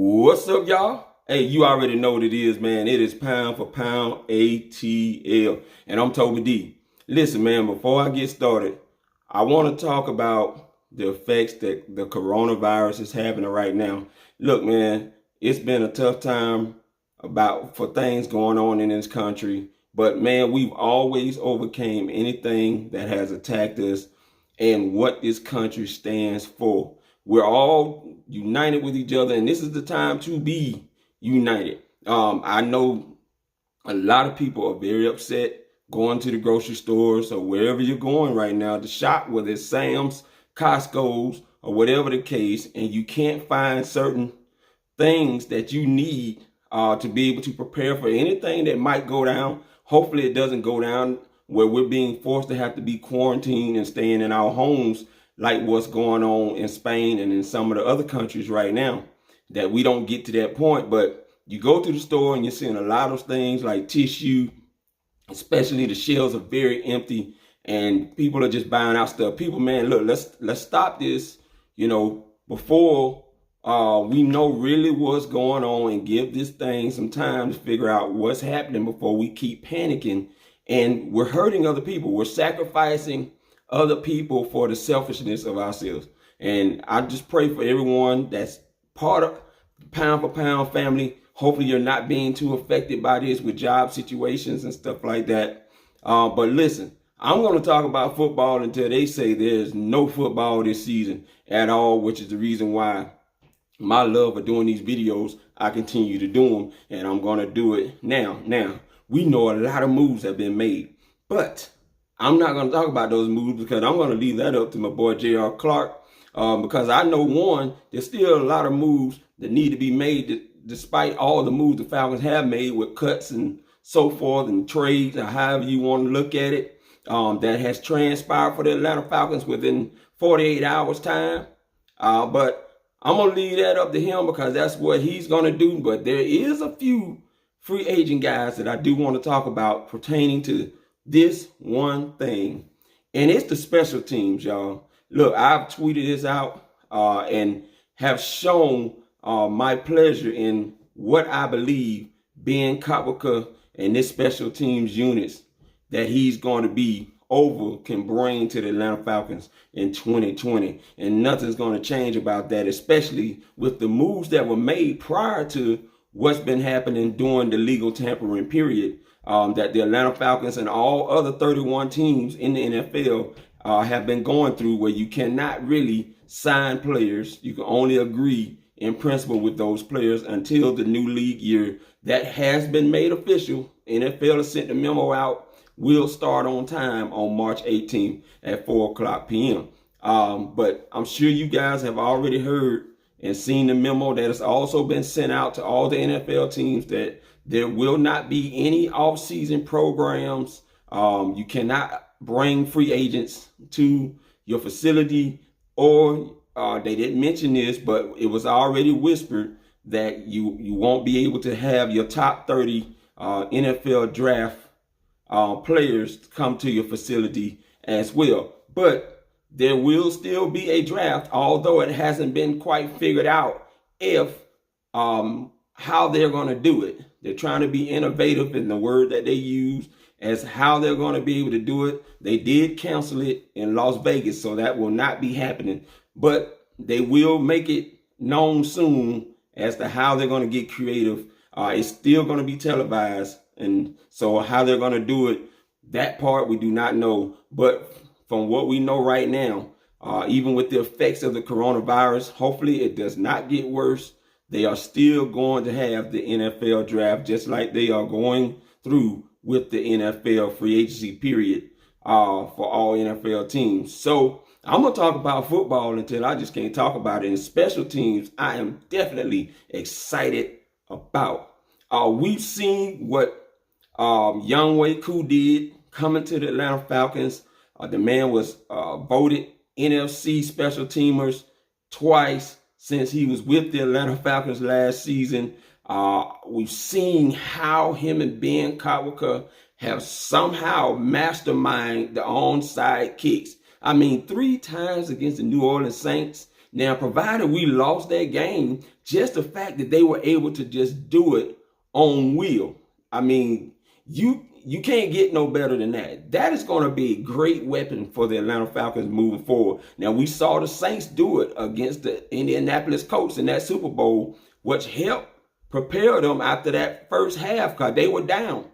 What's up, y'all? Hey, you already know what it is, man. It is pound for pound ATL. And I'm Toby D. Listen, man, before I get started, I want to talk about the effects that the coronavirus is having right now. Look, man, it's been a tough time for things going on in this country. But, man, we've always overcame anything that has attacked us and what this country stands for. We're all united with each other, and this is the time to be united. I know a lot of people are very upset going to the grocery stores or wherever you're going right now to shop, whether it's Sam's, Costco's, or whatever the case, and you can't find certain things that you need to be able to prepare for anything that might go down. Hopefully it doesn't go down where we're being forced to have to be quarantined and staying in our homes like what's going on in Spain and in some of the other countries right now, that we don't get to that point. But you go to the store and you're seeing a lot of things like tissue, especially the shelves are very empty and people are just buying out stuff. People, man, look, let's stop this, before we know really what's going on, and give this thing some time to figure out what's happening before we keep panicking. And we're hurting other people. We're sacrificing other people for the selfishness of ourselves. And I just pray for everyone that's part of the Pound for Pound family. Hopefully you're not being too affected by this with job situations and stuff like that. But listen, I'm going to talk about football until they say there's no football this season at all, which is the reason why my love for doing these videos, I continue to do them, and I'm going to do it now. Now, we know a lot of moves have been made, but I'm not going to talk about those moves because I'm going to leave that up to my boy J.R. Clark, because I know, one, there's still a lot of moves that need to be made despite all the moves the Falcons have made with cuts and so forth and trades, or however you want to look at it, that has transpired for the Atlanta Falcons within 48 hours time. But I'm going to leave that up to him because that's what he's going to do. But there is a few free agent guys that I do want to talk about pertaining to this one thing, and it's the special teams, y'all. Look, I've tweeted this out and have shown my pleasure in what I believe Ben Kotwica and this special teams units that he's going to be over can bring to the Atlanta Falcons in 2020. And nothing's going to change about that, especially with the moves that were made prior to what's been happening during the legal tampering period. That the Atlanta Falcons and all other 31 teams in the NFL have been going through, where you cannot really sign players. You can only agree in principle with those players until the new league year that has been made official. NFL has sent the memo out. Will start on time on March 18th at 4:00 p.m. But I'm sure you guys have already heard and seen the memo that has also been sent out to all the NFL teams that there will not be any offseason programs. You cannot bring free agents to your facility, or they didn't mention this, but it was already whispered that you won't be able to have your top 30 NFL draft players come to your facility as well. But there will still be a draft, although it hasn't been quite figured out how they're going to do it. They're trying to be innovative in the word that they use as how they're going to be able to do it. They did cancel it in Las Vegas, so that will not be happening. But they will make it known soon as to how they're going to get creative. It's still going to be televised, and so how they're going to do it, that part we do not know. But from what we know right now, even with the effects of the coronavirus, hopefully it does not get worse. They are still going to have the NFL draft just like they are going through with the NFL free agency period for all NFL teams. So I'm going to talk about football until I just can't talk about it. And special teams, I am definitely excited about. We've seen what Younghoe did coming to the Atlanta Falcons. The man was voted NFC special teamers twice since he was with the Atlanta Falcons last season. We've seen how him and Ben Kotwica have somehow masterminded the onside kicks. I mean, 3 times against the New Orleans Saints. Now, provided we lost that game, just the fact that they were able to just do it on will. I mean, you can't get no better than that. That is going to be a great weapon for the Atlanta Falcons moving forward. Now, we saw the Saints do it against the Indianapolis Colts in that Super Bowl, which helped prepare them after that first half because they were down,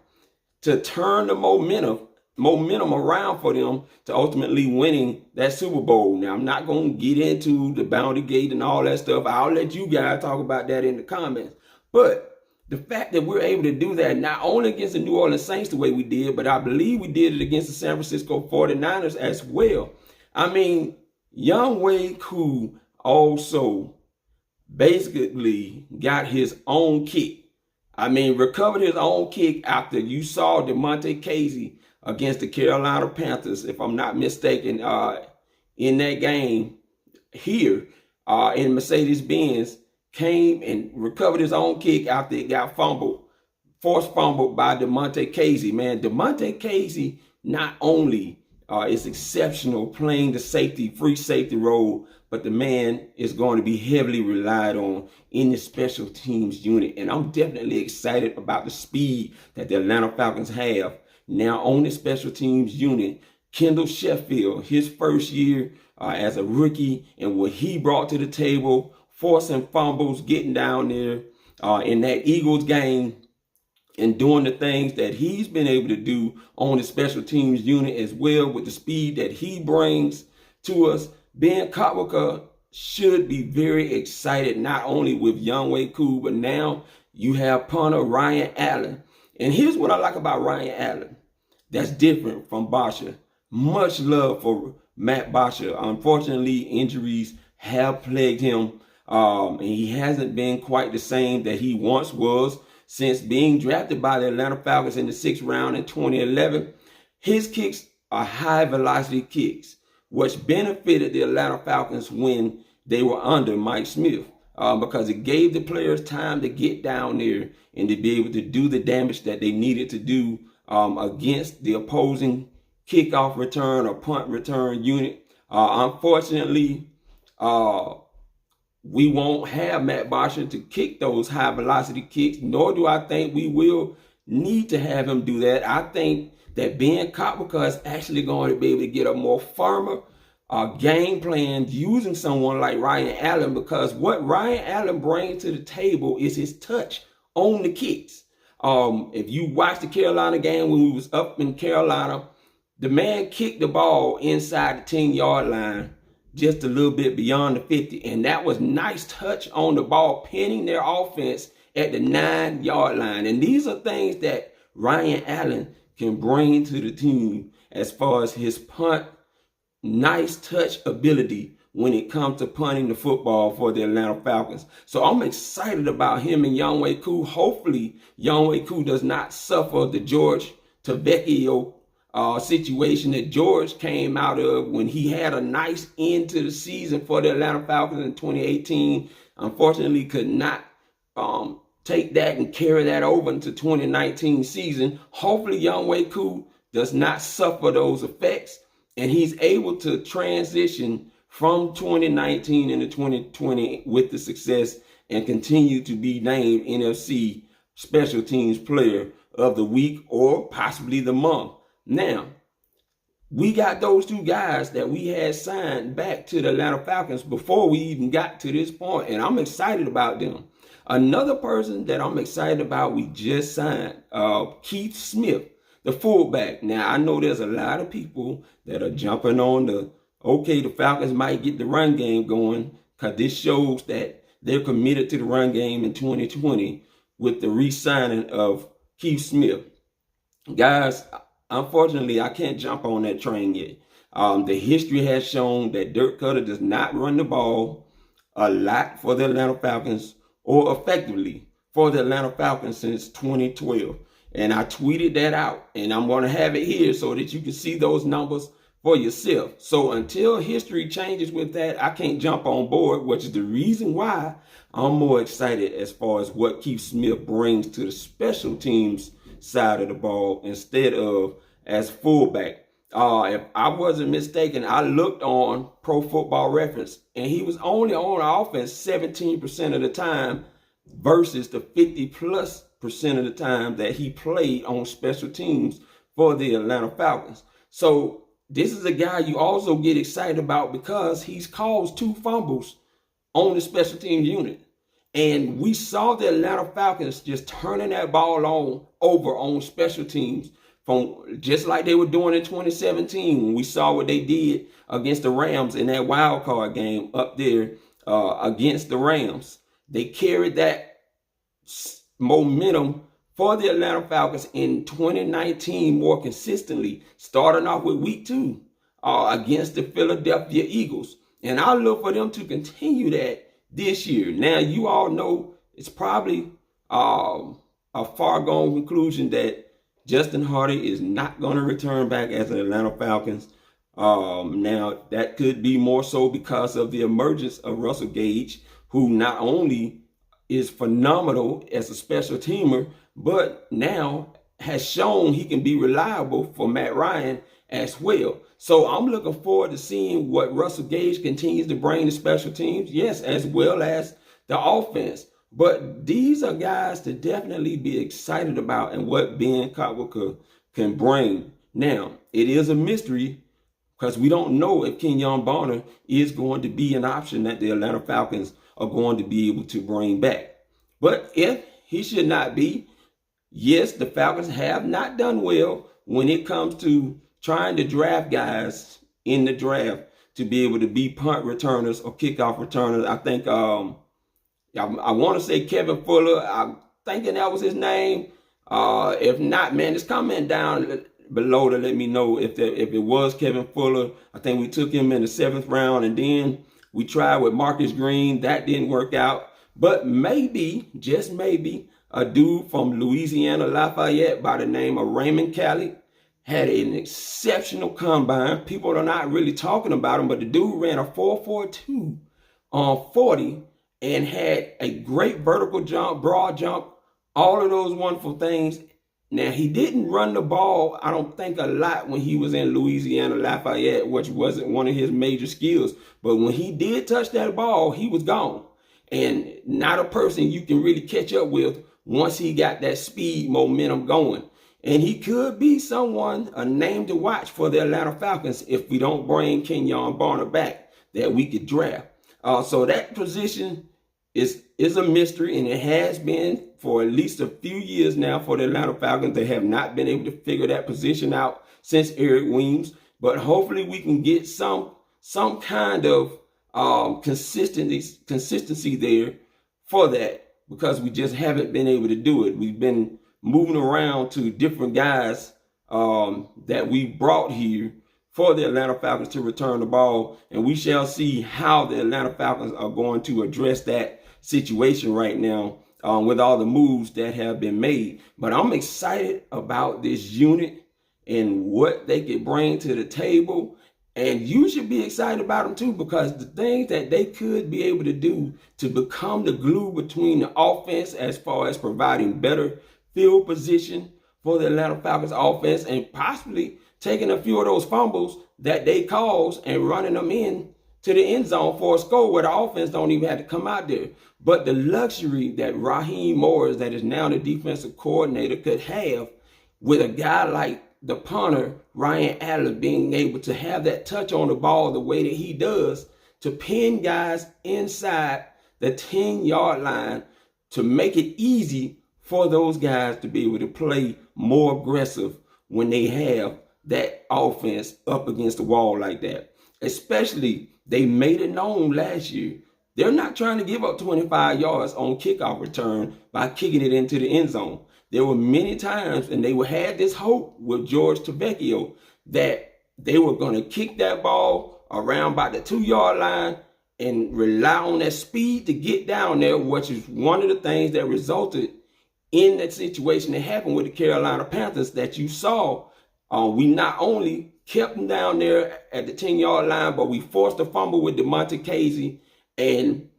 to turn the momentum around for them to ultimately winning that Super Bowl. Now, I'm not going to get into the bounty gate and all that stuff. I'll let you guys talk about that in the comments. But the fact that we're able to do that not only against the New Orleans Saints the way we did, but I believe we did it against the San Francisco 49ers as well. I mean, Younghoe also basically got his own kick. I mean, recovered his own kick after you saw DeMonte Casey against the Carolina Panthers, if I'm not mistaken, in that game here in Mercedes-Benz, came and recovered his own kick after it got forced fumbled by DeMonte Casey. Man, DeMonte Casey not only is exceptional playing the free safety role, but the man is going to be heavily relied on in the special teams unit. And I'm definitely excited about the speed that the Atlanta Falcons have now on the special teams unit. Kendall Sheffield, his first year as a rookie, and what he brought to the table, forcing fumbles, getting down there in that Eagles game, and doing the things that he's been able to do on the special teams unit as well, with the speed that he brings to us. Ben Kotwica should be very excited, not only with Younghoe, but now you have punter Ryan Allen. And here's what I like about Ryan Allen that's different from Bosher. Much love for Matt Bosher. Unfortunately, injuries have plagued him. And he hasn't been quite the same that he once was since being drafted by the Atlanta Falcons in the 6th round in 2011. His kicks are high velocity kicks, which benefited the Atlanta Falcons when they were under Mike Smith, because it gave the players time to get down there and to be able to do the damage that they needed to do against the opposing kickoff return or punt return unit. Unfortunately, we won't have Matt Bosher to kick those high velocity kicks, nor do I think we will need to have him do that. I think that Ben Kotwica is actually going to be able to get a more firmer game plan using someone like Ryan Allen, because what Ryan Allen brings to the table is his touch on the kicks. If you watch the Carolina game when we was up in Carolina, the man kicked the ball inside the 10-yard line, just a little bit beyond the 50. And that was nice touch on the ball, pinning their offense at the 9-yard line. And these are things that Ryan Allen can bring to the team as far as his punt, nice touch ability when it comes to punting the football for the Atlanta Falcons. So I'm excited about him and Younghoe. Hopefully, Younghoe does not suffer the George Tavecchio situation that George came out of when he had a nice end to the season for the Atlanta Falcons in 2018. Unfortunately, could not take that and carry that over into 2019 season. Hopefully, Younghoe does not suffer those effects, and he's able to transition from 2019 into 2020 with the success and continue to be named NFC Special Teams Player of the Week or possibly the month. Now, we got those two guys that we had signed back to the Atlanta Falcons before we even got to this point, and I'm excited about them. Another person that I'm excited about, we just signed, Keith Smith, the fullback. Now, I know there's a lot of people that are jumping on the Falcons might get the run game going, because this shows that they're committed to the run game in 2020 with the re-signing of Keith Smith. Guys, unfortunately, I can't jump on that train yet. The history has shown that Dirk Cutter does not run the ball a lot for the Atlanta Falcons, or effectively for the Atlanta Falcons, since 2012. And I tweeted that out, and I'm going to have it here so that you can see those numbers for yourself. So until history changes with that, I can't jump on board, which is the reason why I'm more excited as far as what Keith Smith brings to the special teams side of the ball instead of as fullback. If I wasn't mistaken, I looked on Pro Football Reference, and he was only on offense 17% of the time versus the 50+% of the time that he played on special teams for the Atlanta Falcons. So this is a guy you also get excited about because he's caused 2 fumbles on the special teams unit. And we saw the Atlanta Falcons just turning that ball over on special teams, from just like they were doing in 2017 when we saw what they did against the Rams in that wild card game up there against the Rams. They carried that momentum for the Atlanta Falcons in 2019 more consistently, starting off with week 2 against the Philadelphia Eagles. And I look for them to continue that this year. Now, you all know it's probably a far-gone conclusion that Justin Hardy is not going to return back as an Atlanta Falcons. Now, that could be more so because of the emergence of Russell Gage, who not only is phenomenal as a special teamer, but now has shown he can be reliable for Matt Ryan as well. So I'm looking forward to seeing what Russell Gage continues to bring to special teams, yes, as well as the offense. But these are guys to definitely be excited about and what Ben Kotwica can bring. Now, it is a mystery because we don't know if Kenyon Barner is going to be an option that the Atlanta Falcons are going to be able to bring back. But if he should not be, yes, the Falcons have not done well when it comes to trying to draft guys in the draft to be able to be punt returners or kickoff returners. I think I want to say Kevin Fuller. I'm thinking that was his name. If not, man, just comment down below to let me know if it was Kevin Fuller. I think we took him in the 7th round, and then we tried with Marcus Green. That didn't work out. But maybe, just maybe, a dude from Louisiana Lafayette by the name of Raymond Callie had an exceptional combine. People are not really talking about him, but the dude ran a 4.42 on 40 and had a great vertical jump, broad jump, all of those wonderful things. Now, he didn't run the ball, I don't think, a lot when he was in Louisiana Lafayette, which wasn't one of his major skills. But when he did touch that ball, he was gone. And not a person you can really catch up with once he got that speed momentum going. And he could be someone, a name to watch for the Atlanta Falcons if we don't bring Kenyon Barner back that we could draft. So that position is a mystery, and it has been for at least a few years now for the Atlanta Falcons. They have not been able to figure that position out since Eric Weems. But hopefully we can get some kind of consistency there for that, because we just haven't been able to do it. We've been moving around to different guys that we brought here for the Atlanta Falcons to return the ball, and we shall see how the Atlanta Falcons are going to address that situation right now with all the moves that have been made. But I'm excited about this unit and what they could bring to the table. And you should be excited about them too, because the things that they could be able to do to become the glue between the offense as far as providing better field position for the Atlanta Falcons offense, and possibly taking a few of those fumbles that they cause and running them in to the end zone for a score where the offense don't even have to come out there. But the luxury that Raheem Morris, that is now the defensive coordinator, could have with a guy like the punter, Ryan Adler, being able to have that touch on the ball the way that he does, to pin guys inside the 10-yard line to make it easy for those guys to be able to play more aggressive when they have that offense up against the wall like that. Especially, they made it known last year, they're not trying to give up 25 yards on kickoff return by kicking it into the end zone. There were many times, and they had this hope with George Tavecchio, that they were going to kick that ball around by the 2-yard line and rely on that speed to get down there, which is one of the things that resulted in that situation that happened with the Carolina Panthers that you saw. We not only kept them down there at the 10-yard line, but we forced a fumble with DeMonte Casey, and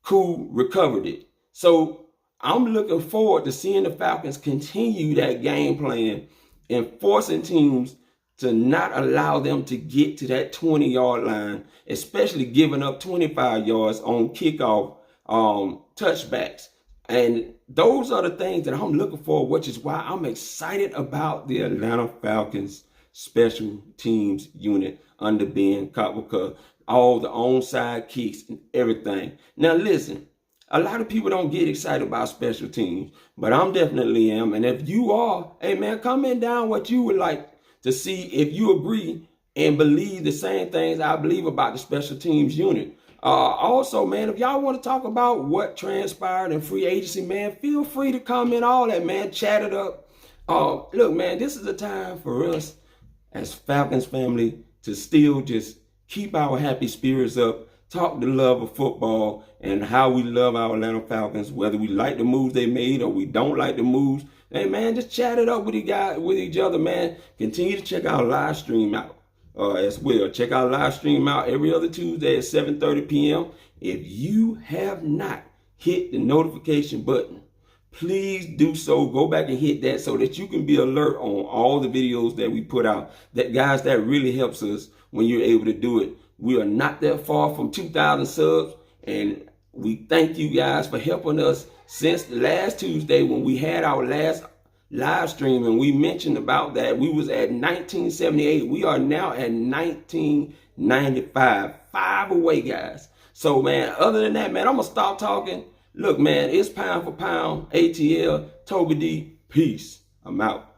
Koo recovered it. So I'm looking forward to seeing the Falcons continue that game plan and forcing teams to not allow them to get to that 20-yard line, especially giving up 25 yards on kickoff touchbacks. And those are the things that I'm looking for, which is why I'm excited about the Atlanta Falcons special teams unit under Ben Kotwica, all the onside kicks and everything. Now listen, a lot of people don't get excited about special teams, but I'm definitely am. And if you are, hey man, comment down what you would like to see, if you agree and believe the same things I believe about the special teams unit. Also, man, if y'all want to talk about what transpired in free agency, man, feel free to comment all that, man. Chat it up. Look, man, this is a time for us as Falcons family to still just keep our happy spirits up, talk the love of football and how we love our Atlanta Falcons, whether we like the moves they made or we don't like the moves. Hey, man, just chat it up with each other, man. Continue to check our live stream out. As well. Check our live stream out every other Tuesday at 7:30 p.m. If you have not hit the notification button, please do so. Go back and hit that so that you can be alert on all the videos that we put out. That, guys, that really helps us when you're able to do it. We are not that far from 2,000 subs, and we thank you guys for helping us since last Tuesday when we had our last live stream, and we mentioned about that. We was at 1978. We are now at 1995. 5 away, guys. So, man, other than that, man, I'm going to stop talking. Look, man, it's pound for pound. ATL, Toby D. Peace. I'm out.